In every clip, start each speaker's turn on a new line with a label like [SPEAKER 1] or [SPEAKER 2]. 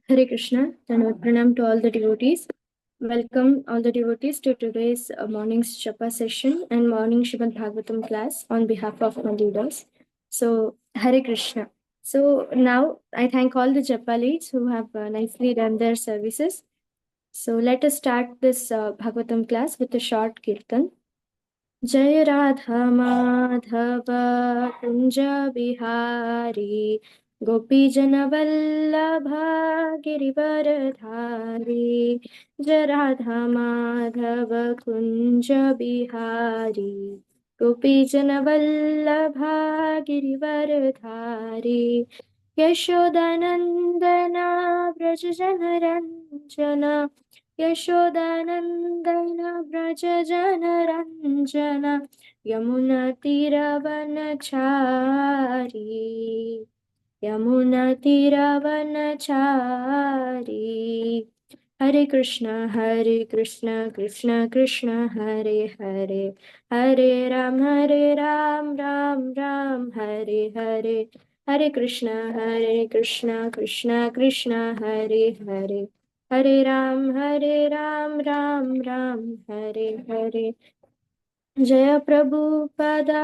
[SPEAKER 1] Hare Krishna, and pranam to all the devotees. Welcome all the devotees to today's morning's Japa session and morning Srimad Bhagavatam class on behalf of my leaders. So, Hare Krishna. So, now I thank all the Japa leads who have nicely done their services. So, let us start this Bhagavatam class with a short kirtan. जय राधा माधव कुंज बिहारी गोपीजन वल्लभ गिरिवरधारी जय राधा माधव कुंज बिहारी गोपीजन वल्लभ गिरिवरधारी यशोदानंदन व्रज जनरंजन यशोदानंदन व्रज जनरंजन यमुना तीरवनचारी यमुना तीरवनचारी हरे कृष्ण कृष्ण कृष्ण हरे हरे हरे राम राम हरे हरे हरे कृष्ण कृष्ण कृष्ण हरे हरे हरे राम राम हरे हरे जय प्रभुपदा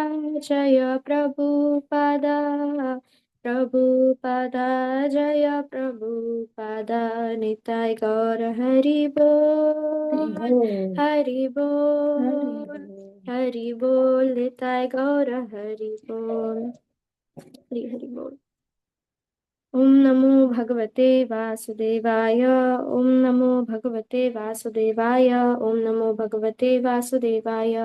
[SPEAKER 1] प्रभुपदा जय प्रभुपदा निताय गौर हरि बोल निताय गौर हरि बोल हरि हरि बोल। ओम नमो भगवते वासुदेवाय ओम नमो भगवते वासुदेवाय ओम नमो भगवते वासुदेवाय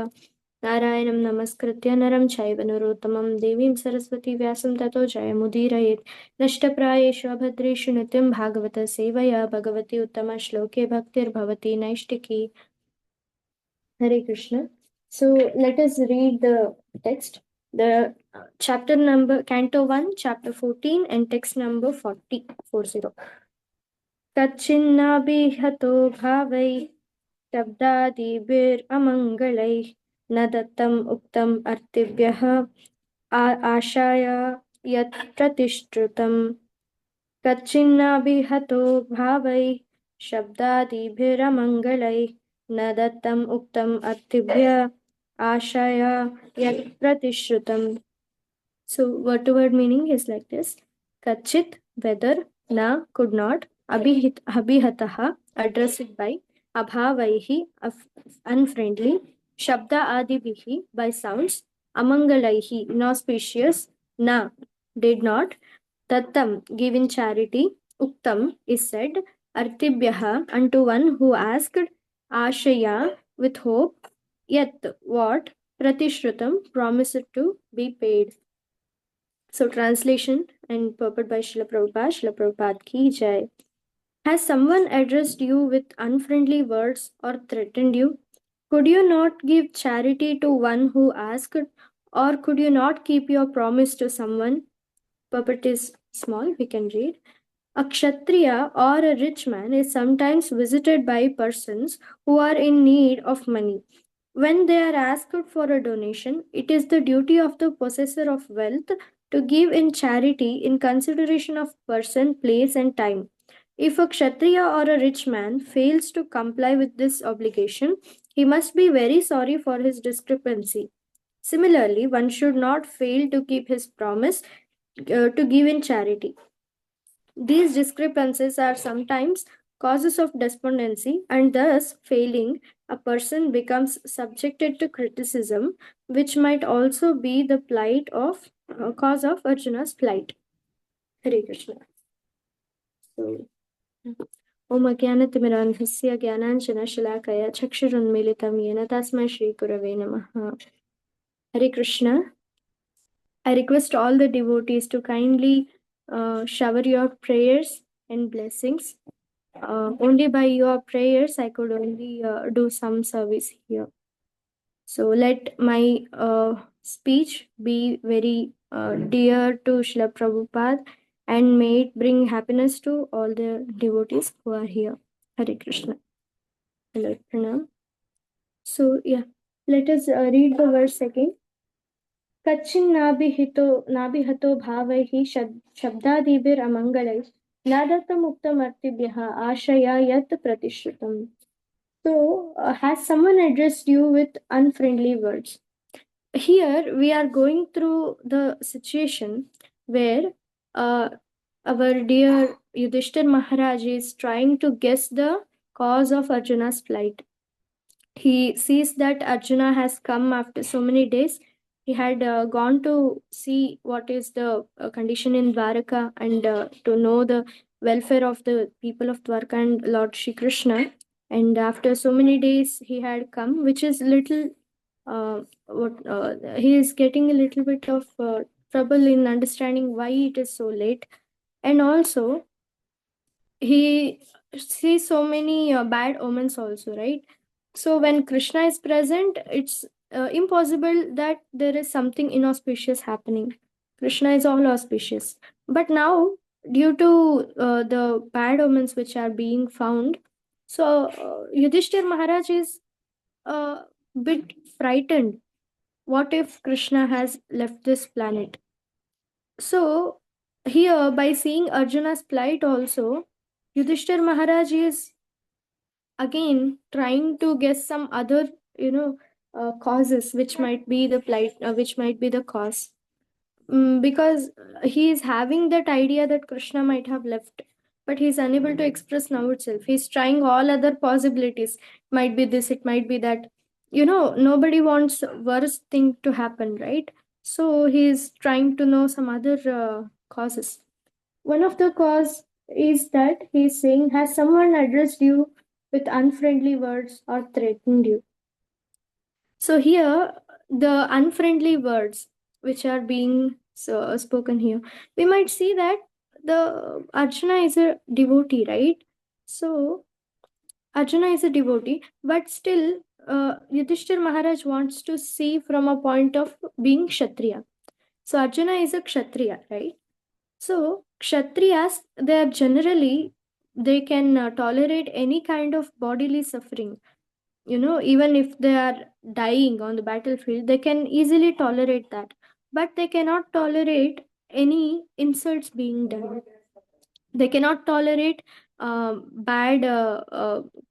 [SPEAKER 1] नारायणं नमस्कृत्य नरं चैव नरोत्तमं देवीं सरस्वती व्यासं ततो जयमुदीरयेत् नष्टप्रायेषु अभद्रेषु नित्यं भागवत सेवया Bhagwati उत्तमश्लोके भक्तिर्भवति नैष्टिकी। Hare Krishna. So let us read the text. The chapter number, Canto 1, chapter 14 and text number 40. Kachinnabihato bhavai शब्दादिभिरमङ्गलैः न दत्तम् उक्तम् अर्तिभ्यः आशाय यत् प्रतिश्रुतम् कच्चिन्नाभिहतो भावैः शब्दादिभिरमङ्गलैः न दत्तम् उक्तम् अर्तिभ्यः आशाय यत् प्रतिश्रुतम्. So word to word meaning is like this. Kachit, whether, na, could not, abhihataha, addressed by, abhavaihi, unfriendly, shabda adibihi, by sounds, amangalaihi, inauspicious, na, did not, tattam, given charity, uktam, is said, artibhyaha, unto one who asked, ashaya, with hope, yat, what, pratishrutam, promised to be paid. So translation and purport by Srila Prabhupada. Srila Prabhupada ki jai. Has someone addressed you with unfriendly words or threatened you? Could you not give charity to one who asked, or could you not keep your promise to someone? Purport is small, we can read. A kshatriya or a rich man is sometimes visited by persons who are in need of money. When they are asked for a donation, it is the duty of the possessor of wealth to give in charity in consideration of person, place, and time. If a kshatriya or a rich man fails to comply with this obligation, he must be very sorry for his discrepancy. Similarly, one should not fail to keep his promise to give in charity. These discrepancies are sometimes causes of despondency, and thus failing, a person becomes subjected to criticism, which might also be the plight of cause of Arjuna's plight. Hare Krishna. So, Om Ajnanatimirandhasya Jnananjana Shalakaya Chakshurunmilitam Yena Tasmai Shri Gurave Namaha. Hare Krishna. I request all the devotees to kindly shower your prayers and blessings. Only by your prayers I could only do some service here. So let my speech be very dear to Srila Prabhupada and may it bring happiness to all the devotees who are here. Hare Krishna. Hello, Pranam. So yeah, let us read the verse again. Kachin nabihato bhavaihi shabdadibir amangalai Nadatam uktam artibhyaha ashaya yat pratishrutam. So, has someone addressed you with unfriendly words? Here, we are going through the situation where uh, our dear Yudhishthir Maharaj is trying to guess the cause of Arjuna's plight. He sees that Arjuna has come after so many days. He had gone to see what is the condition in Dwaraka and to know the welfare of the people of Dwaraka and Lord Shri Krishna. And after so many days, he had come, which is little. He is getting a little bit of trouble in understanding why it is so late, and also he sees so many bad omens also, right? So when Krishna is present, it's impossible that there is something inauspicious happening. Krishna is all auspicious, but now due to the bad omens which are being found, so Yudhishthir Maharaj is a bit frightened. What if Krishna has left this planet? So here, by seeing Arjuna's plight also, Yudhishthir Maharaj is again trying to guess some other, causes which might be the plight, which might be the cause. Because he is having that idea that Krishna might have left, but he's unable to express now itself. He's trying all other possibilities. Might be this, it might be that. Nobody wants worst thing to happen, right? So he's trying to know some other causes. One of the cause is that he's saying, has someone addressed you with unfriendly words or threatened you? So here, the unfriendly words which are being spoken here, we might see that the Arjuna is a devotee, right? So Arjuna is a devotee, but still, Yudhishthir Maharaj wants to see from a point of being Kshatriya. So Arjuna is a Kshatriya, right? So Kshatriyas, they are generally, they can tolerate any kind of bodily suffering. Even if they are dying on the battlefield, they can easily tolerate that, but they cannot tolerate any insults being done. They cannot tolerate bad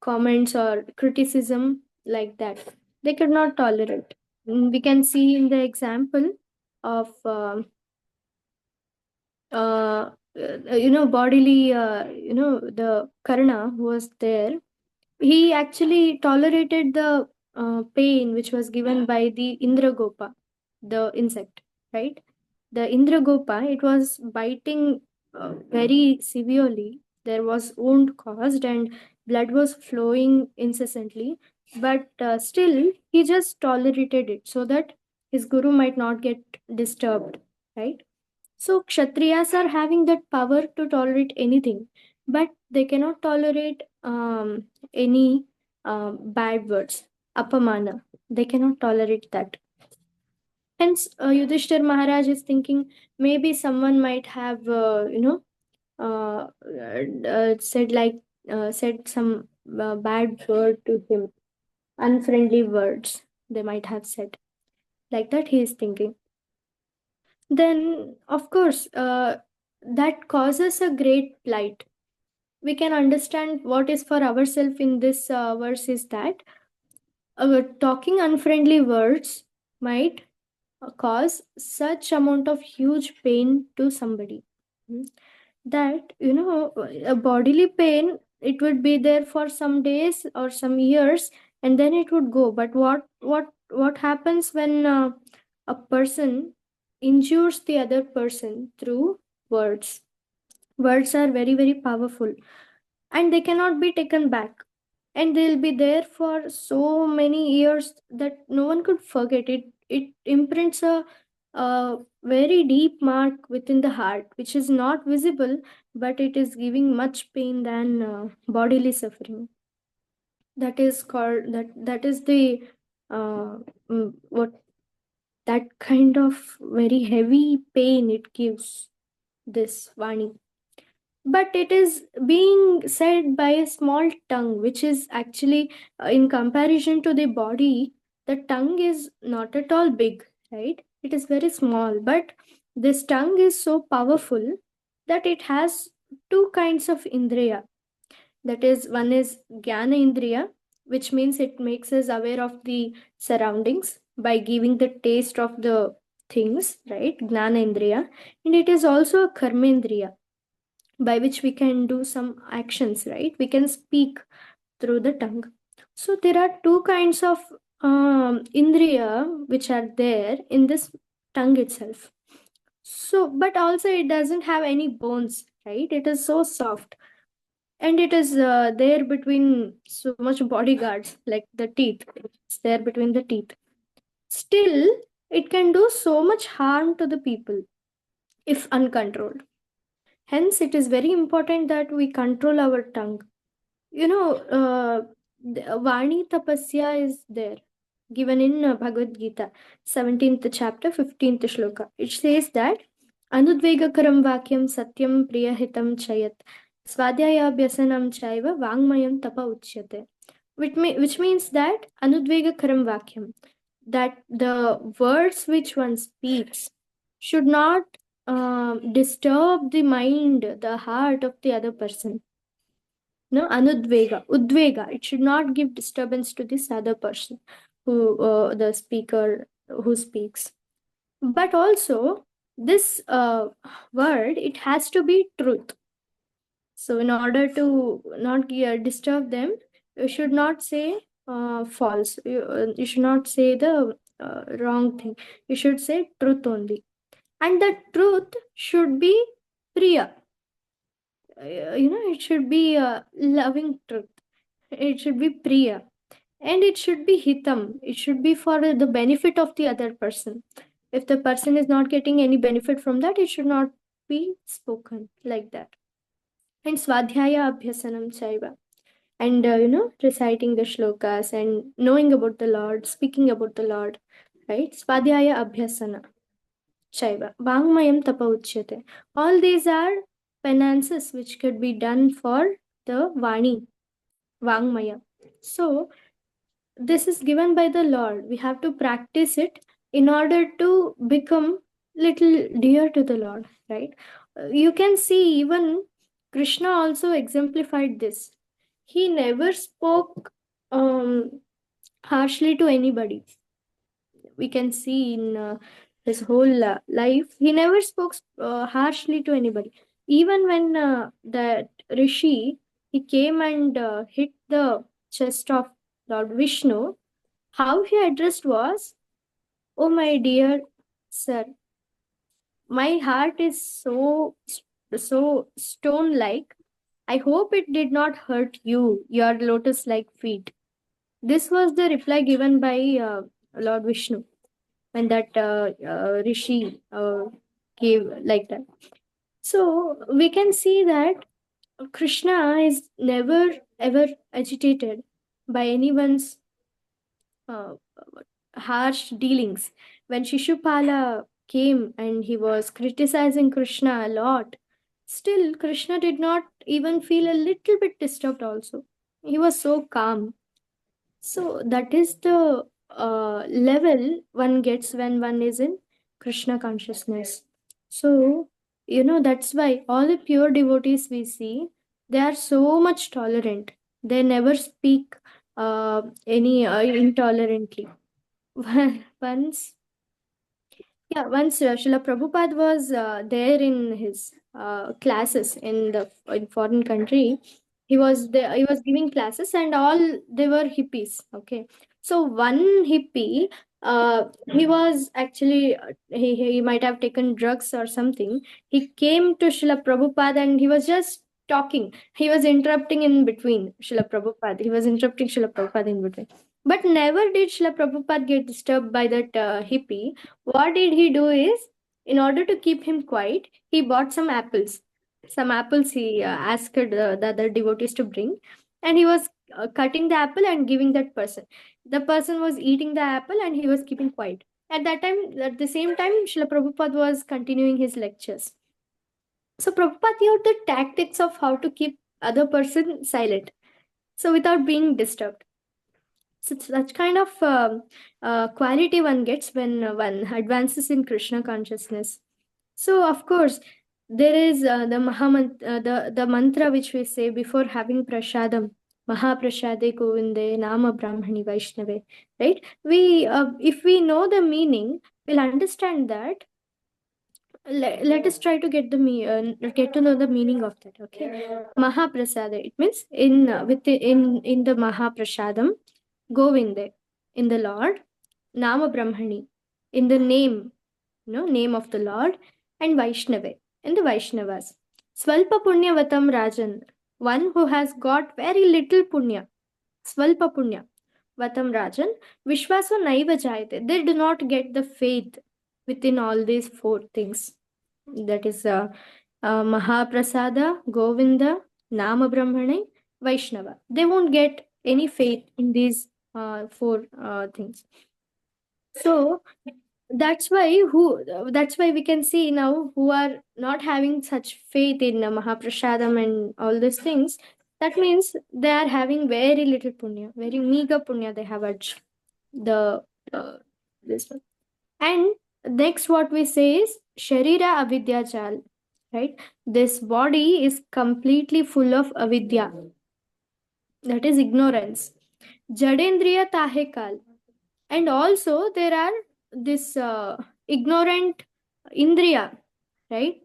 [SPEAKER 1] comments or criticism like that. They could not tolerate. We can see in the example of bodily, the Karna who was there. He actually tolerated the pain which was given by the Indragopa, the insect, right? The Indragopa, it was biting very severely. There was wound caused and blood was flowing incessantly, but still he just tolerated it so that his guru might not get disturbed, right? So Kshatriyas are having that power to tolerate anything, but they cannot tolerate any bad words, apamana. They cannot tolerate that. Hence, Yudhishthir Maharaj is thinking maybe someone might have, said some bad word to him, unfriendly words. They might have said like that. He is thinking. Then, of course, that causes a great plight. We can understand what is for ourselves in this verse is that talking unfriendly words might cause such amount of huge pain to somebody. Mm. That a bodily pain, it would be there for some days or some years, and then it would go. But what happens when a person injures the other person through words? Words are very, very powerful, and they cannot be taken back, and they'll be there for so many years that no one could forget it. It imprints a very deep mark within the heart, which is not visible, but it is giving much pain than bodily suffering. That is called, that is the what, that kind of very heavy pain it gives, this Vani. But it is being said by a small tongue, which is actually, in comparison to the body, the tongue is not at all big, right? It is very small, but this tongue is so powerful that it has two kinds of indriya. That is, one is Jnana Indriya, which means it makes us aware of the surroundings by giving the taste of the things, right? Jnana Indriya. And it is also a Karma Indriya, by which we can do some actions, right? We can speak through the tongue. So there are two kinds of Indriya which are there in this tongue itself. So, but also it doesn't have any bones, right? It is so soft, and it is there between so much bodyguards like the teeth. It's there between the teeth. Still, it can do so much harm to the people if uncontrolled. Hence, it is very important that we control our tongue. Vani tapasya is there, given in Bhagavad Gita, 17th chapter, 15th shloka. It says that Anudvegakaram vakyam satyam priyahitam chayat swadhyayabhyasanam chaiva vangmayam tapa uchyate. Which means that Anudvegakaram vakyam, that the words which one speaks should not disturb the mind, the heart of the other person. No, anudvega, udvega, it should not give disturbance to this other person who the speaker who speaks. But also this word, it has to be truth. So in order to not disturb them, you should not say false. You should not say the wrong thing. You should say truth only, and the truth should be priya. It should be a loving truth. It should be priya, and it should be hitam. It should be for the benefit of the other person. If the person is not getting any benefit from that, it should not be spoken like that. And swadhyaya abhyasanam chaiva, and reciting the shlokas and knowing about the Lord, speaking about the Lord, right? Swadhyaya abhyasana chaiva vangmayam tapa uchyate. All these are penances which could be done for the vani, vangmaya. So this is given by the Lord. We have to practice it in order to become little dear to the Lord, right? You can see even Krishna also exemplified this. He never spoke harshly to anybody. We can see in his whole life, he never spoke harshly to anybody. Even when that rishi, he came and hit the chest of Lord Vishnu, how he addressed was, "Oh, my dear sir, my heart is so stone like. I hope it did not hurt you, your lotus like feet." This was the reply given by Lord Vishnu when that rishi gave like that. So we can see that Krishna is never ever agitated by anyone's uh, harsh dealings. When Shishupala came and he was criticizing Krishna a lot, still Krishna did not even feel a little bit disturbed also. He was so calm. So that is the level one gets when one is in Krishna consciousness. So, that's why all the pure devotees we see, they are so much tolerant. They never speak any intolerantly. Once, yeah, once Srila Prabhupada was there in his classes in foreign country. He was there. He was giving classes, and all they were hippies. Okay, so one hippie, he was actually he might have taken drugs or something. He came to Srila Prabhupada, and he was just talking. He was interrupting in between Srila Prabhupada. He was interrupting Srila Prabhupada in between. But never did Srila Prabhupada get disturbed by that hippie. What did he do is, in order to keep him quiet, he bought some apples. Some apples he asked the other devotees to bring, and he was cutting the apple and giving that person. The person was eating the apple and he was keeping quiet. At that time, at the same time, Srila Prabhupada was continuing his lectures. So Prabhupada knew the tactics of how to keep other person silent, so without being disturbed. So such kind of quality one gets when one advances in Krishna consciousness. So of course, there is the mantra which we say before having prashadam. Mahaprashade Govinde Nama Brahmani Vaishnave. Right? If we know the meaning, we'll understand that. Let us try to get to know the meaning of that. Okay, Mahaprasada. It means in the Mahaprasadam, Govinde, in the Lord, Nama Brahmani, in the name, name of the Lord, and Vaishnave, in the Vaishnavas. Swalpa Punyavatam Rajan, one who has got very little punya. Swalpa Punya Vatam Rajan, Vishwaso Naiva Jayate. They do not get the faith within all these four things. That is Mahaprasada, Govinda, Nama Brahmane, Vaishnava. They won't get any faith in these four things. So that's why we can see now who are not having such faith in Mahaprasadam and all these things. That means they are having very little punya, very meager punya they have at the this one. And next what we say is Sharira Avidya Jal, right? This body is completely full of avidya, that is ignorance. Jadendriya Tahekal. And also there are this ignorant indriya, right?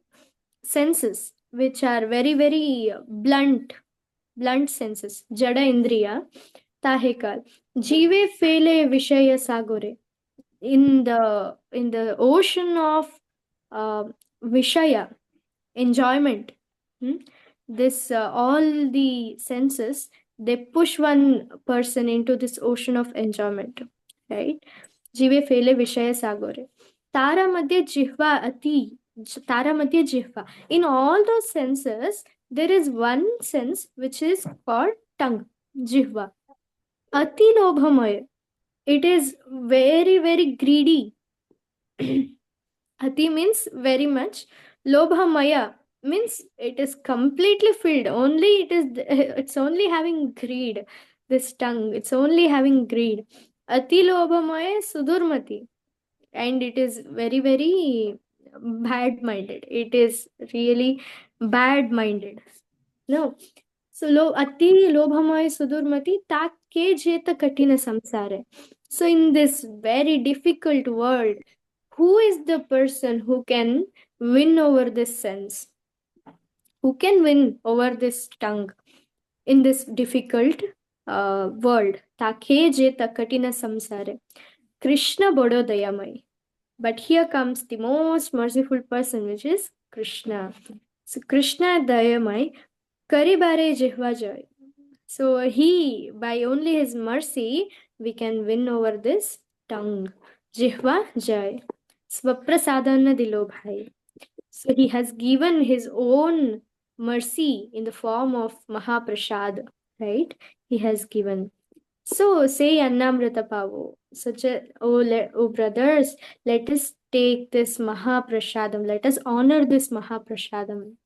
[SPEAKER 1] Senses, which are very, very blunt senses. Jada Indriya Tahekal. Jive Fele Vishaya Sagore. In the ocean of Vishaya, enjoyment, this all the senses, they push one person into this ocean of enjoyment, right? Jive Fele Vishaya Sagore. Tara Madhya Jihva Ati. Tara Madhya Jihva. In all those senses, there is one sense which is called tongue, Jihva. Ati Lobhamaya. It is very, very greedy. Ati means very much. Lobhamaya means it is completely filled. It's only having greed. This tongue, it's only having greed. Ati Lobhamaya Sudurmati. And it is very, very bad minded. It is really bad minded. No. So ati lobhamaya sudurmati takke jeta katina samsare. So in this very difficult world, who is the person who can win over this sense? Who can win over this tongue in this difficult world? Takke jeta katina samsare. Krishna bodo dayamai. But here comes the most merciful person, which is Krishna. So Krishna dayamai karibare jihva joy. So he, by only his mercy, we can win over this tongue. Jihva jay. Swaprasadana dilo bhai. So he has given his own mercy in the form of Mahaprasad, right? He has given. So say Annamrita Pavo. Oh brothers, let us take this Mahaprasadam. Let us honor this Mahaprasadam.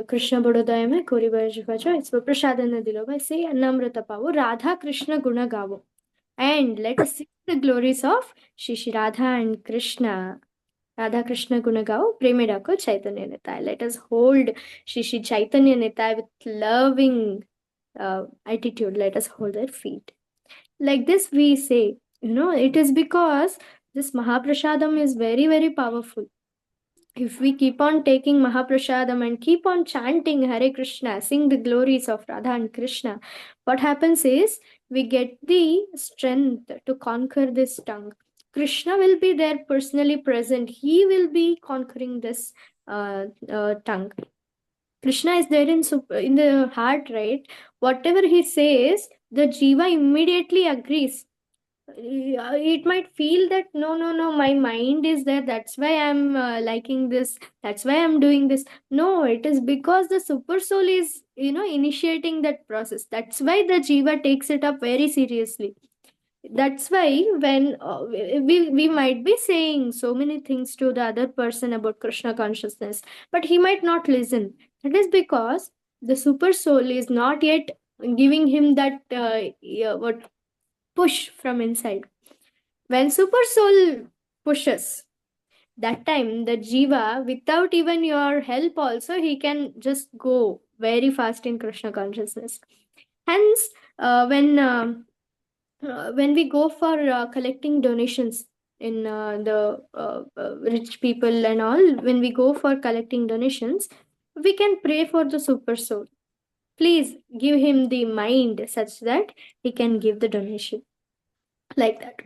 [SPEAKER 1] Krishna Bododaya mein Kori Vajo, it's Prasadana Diloba. Say Annamrita Pavo, Radha Krishna Guna Gavo. And let us sing the glories of Shri Radha and Krishna. Radha Krishna Gunagao, Premidako Chaitanya Nitai. Let us hold Shri Chaitanya Nitai with loving attitude. Let us hold their feet. Like this, we say, it is because this Mahaprasadam is very, very powerful. If we keep on taking Mahaprasadam and keep on chanting Hare Krishna, sing the glories of Radha and Krishna, what happens is we get the strength to conquer this tongue. Krishna will be there personally present. He will be conquering this tongue. Krishna is there in the heart, right? Whatever he says, the jiva immediately agrees. It might feel that no, my mind is there. That's why I'm liking this. That's why I'm doing this. No, it is because the super soul is initiating that process. That's why the jiva takes it up very seriously. That's why when we might be saying so many things to the other person about Krishna consciousness, but he might not listen. That is because the super soul is not yet giving him that push from inside. When super soul pushes, That time the jiva, without even your help also, he can just go very fast in Krishna consciousness. Hence, when we go for collecting donations in the rich people and all, when we go for collecting donations, we can pray for the super soul. Please give him the mind such that he can give the donation, like that.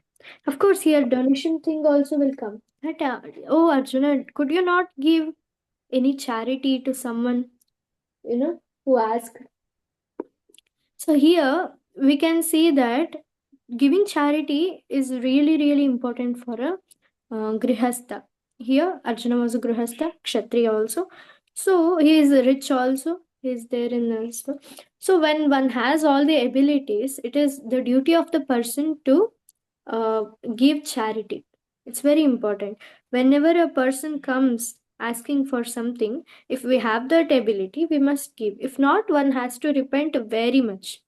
[SPEAKER 1] Of course, here donation thing also will come. That, oh Arjuna, could you not give any charity to someone, who asked? So here we can see that giving charity is really, really important for a grihastha. Here Arjuna was a grihastha, kshatriya also. So he is rich also. He is there in the. So when one has all the abilities, it is the duty of the person to uh, give charity. It's very important. Whenever a person comes asking for something, if we have that ability, we must give. If not, one has to repent very much.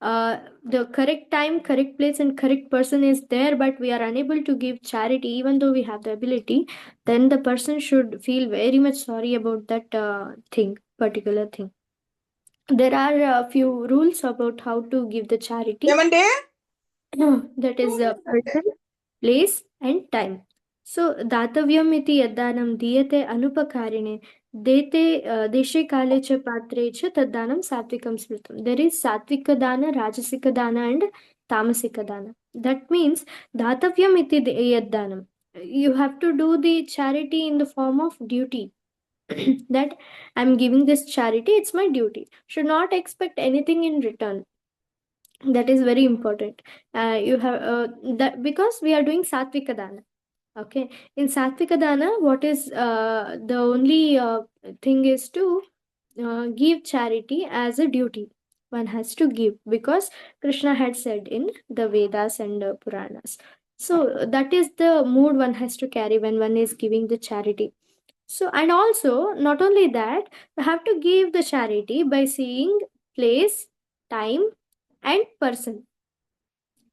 [SPEAKER 1] The correct time, correct place, and correct person is there, but we are unable to give charity, even though we have the ability, then the person should feel very much sorry about that particular thing. There are a few rules about how to give the charity. That is person, place, and time. So, दातव्यम इति यद्दानं दीयते अनुपकारिणे देते देशे काले च पात्रे च तद्दानं सात्विकं स्मृतम्. There is satvika dana, rajasika dana, and tamasika dana. That means दातव्यम इति यद्दानं. You have to do the charity in the form of duty. That I'm giving this charity, it's my duty. Should not expect anything in return. That is very important. You have that because we are doing satvika dana. Okay, in satvika dana, what is the only thing is to give charity as a duty. One has to give because Krishna had said in the Vedas and Puranas. So that is the mood one has to carry when one is giving the charity. So, and also not only that, you have to give the charity by seeing place, time, and person.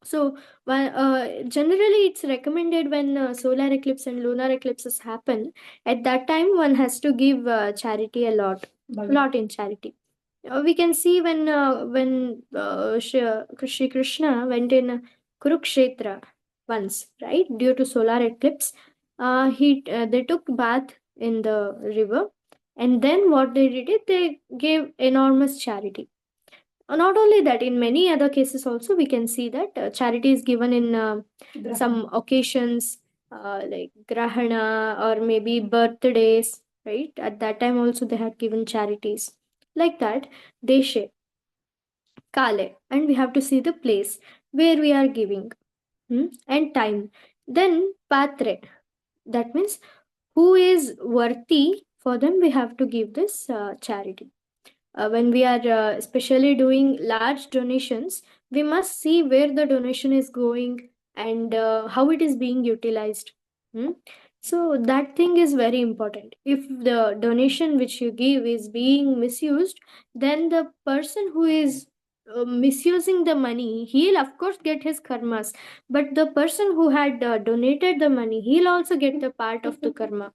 [SPEAKER 1] So, generally, it's recommended when solar eclipse and lunar eclipses happen. At that time, one has to give charity a lot in charity. We can see when Shri Krishna went in Kurukshetra once, right? Due to solar eclipse, they took bath in the river, and then what they did is they gave enormous charity. Not only that, in many other cases also we can see that charity is given in some occasions, like grahana or maybe birthdays, right? At that time also they had given charities, like that. Deshe, kale, and we have to see the place where we are giving, and time. Then patre, that means who is worthy, for them we have to give this charity. When we are especially doing large donations, we must see where the donation is going and how it is being utilized. Hmm? So that thing is very important. If the donation which you give is being misused, then the person who is misusing the money, he'll of course get his karmas, but the person who had donated the money, he'll also get the part of the karma.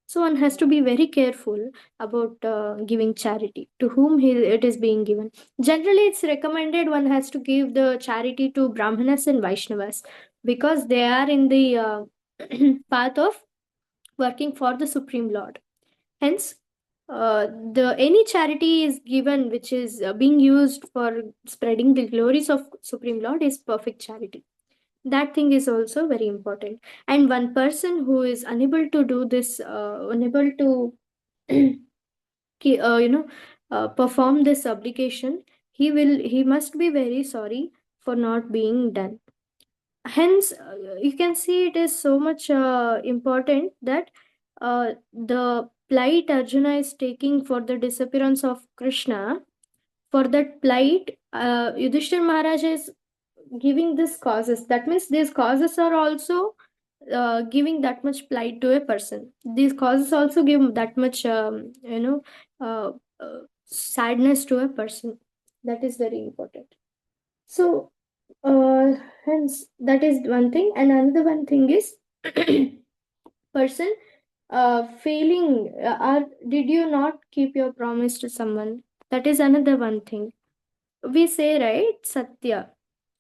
[SPEAKER 1] So one has to be very careful about giving charity to whom it is being given. Generally, it's recommended one has to give the charity to Brahmanas and Vaishnavas because they are in the path of working for the Supreme Lord. Hence, the any charity is given which is being used for spreading the glories of Supreme Lord is perfect charity. That thing is also very important. And one person who is unable to do this, unable to perform this obligation, he must be very sorry for not being done. Hence, you can see it is so much important that the plight Arjuna is taking for the disappearance of Krishna, for that plight, Yudhishthir Maharaj is giving these causes. That means these causes are also giving that much plight to a person. These causes also give that much, sadness to a person. That is very important. So, hence, that is one thing. And another one thing is person failing, or did you not keep your promise to someone? That is another one thing. We say, right, Satya.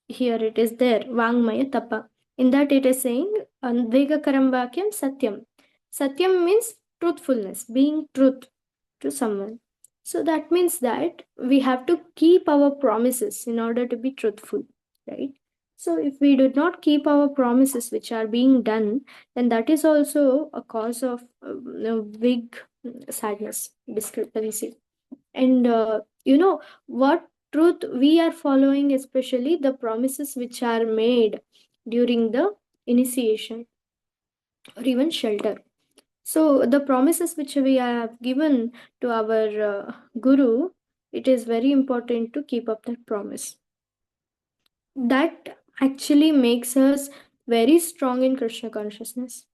[SPEAKER 1] Here it is there, Vangmaya Tapa. In that it is saying, Anvegakaram Vakyam Satyam. Satyam means truthfulness, being truth to someone. So that means that we have to keep our promises in order to be truthful, right? So if we do not keep our promises which are being done, then that is also a cause of big sadness, discrepancy. And what truth we are following, especially the promises which are made during the initiation or even shelter. So the promises which we have given to our guru, it is very important to keep up that promise. That actually makes us very strong in Krishna consciousness.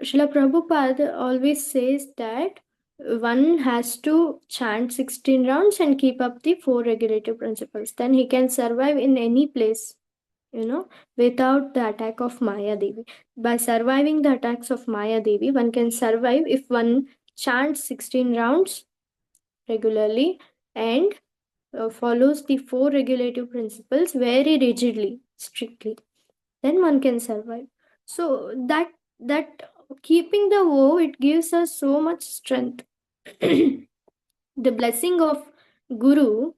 [SPEAKER 1] Srila Prabhupada always says that one has to chant 16 rounds and keep up the four regulative principles. Then he can survive in any place, without the attack of Maya Devi. By surviving the attacks of Maya Devi, one can survive if one chants 16 rounds regularly and follows the four regulative principles very rigidly, strictly. Then one can survive. So that keeping the vow, it gives us so much strength. The blessing of Guru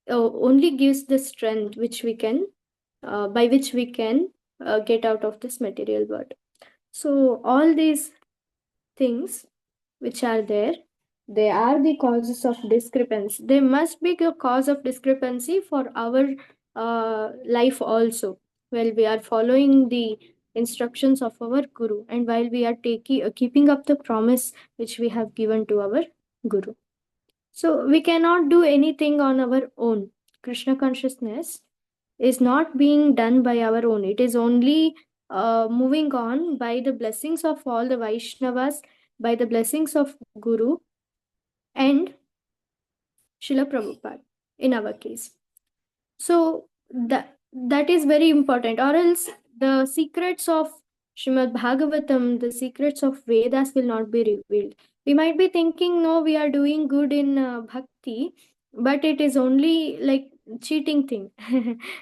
[SPEAKER 1] only gives the strength which we can, by which we can get out of this material world. So all these things which are there, they are the causes of discrepancy. They must be the cause of discrepancy for our life also. While we are following the instructions of our guru, and while we are keeping up the promise which we have given to our guru. So we cannot do anything on our own. Krishna consciousness is not being done by our own. It is only moving on by the blessings of all the Vaishnavas, by the blessings of Guru and Srila Prabhupada in our case. So that is very important. Or else the secrets of Srimad Bhagavatam, the secrets of Vedas will not be revealed. We might be thinking, no, we are doing good in bhakti, but it is only like cheating thing.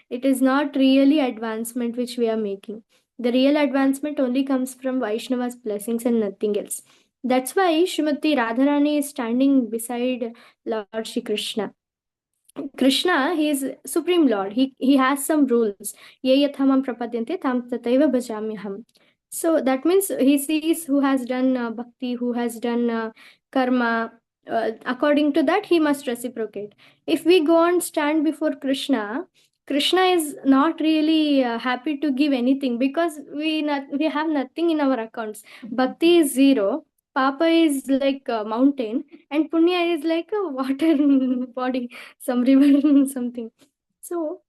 [SPEAKER 1] It is not really advancement which we are making. The real advancement only comes from Vaishnava's blessings and nothing else. That's why Srimati Radharani is standing beside Lord Shri Krishna. Krishna, he is Supreme Lord. He has some rules. Ye yathamam prapadyante tam tataiva bhajamyaham. So that means he sees who has done bhakti, who has done karma. According to that, he must reciprocate. If we go and stand before Krishna, Krishna is not really happy to give anything because we have nothing in our accounts. Bhakti is zero. Papa is like a mountain, and Punya is like a water body, some river, something. So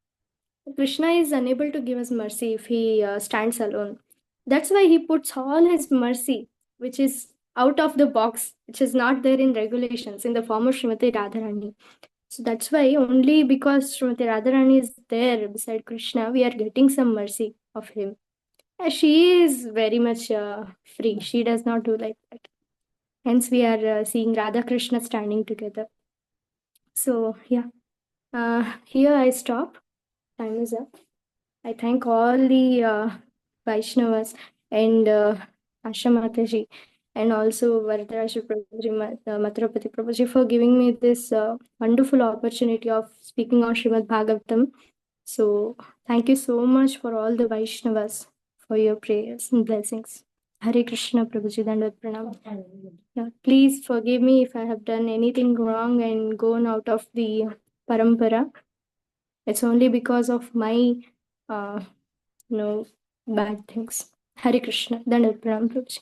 [SPEAKER 1] Krishna is unable to give us mercy if he stands alone. That's why he puts all his mercy, which is out of the box, which is not there in regulations, in the form of Srimati Radharani. So that's why only because Srimati Radharani is there beside Krishna, we are getting some mercy of him. She is very much free. She does not do like that. Hence, we are seeing Radha Krishna standing together. So, yeah, here I stop. Time is up. I thank all the Vaishnavas and Asha Mataji and also Varadaraja Prabhuji, Mathurapati Prabhuji for giving me this wonderful opportunity of speaking on Srimad Bhagavatam. So, thank you so much for all the Vaishnavas for your prayers and blessings. Hare Krishna Prabhuji Dandavat Pranam. Yeah, please forgive me if I have done anything wrong and gone out of the parampara. It's only because of my, uh, bad things. Hare Krishna. Dandavat Pranam Prabhuji.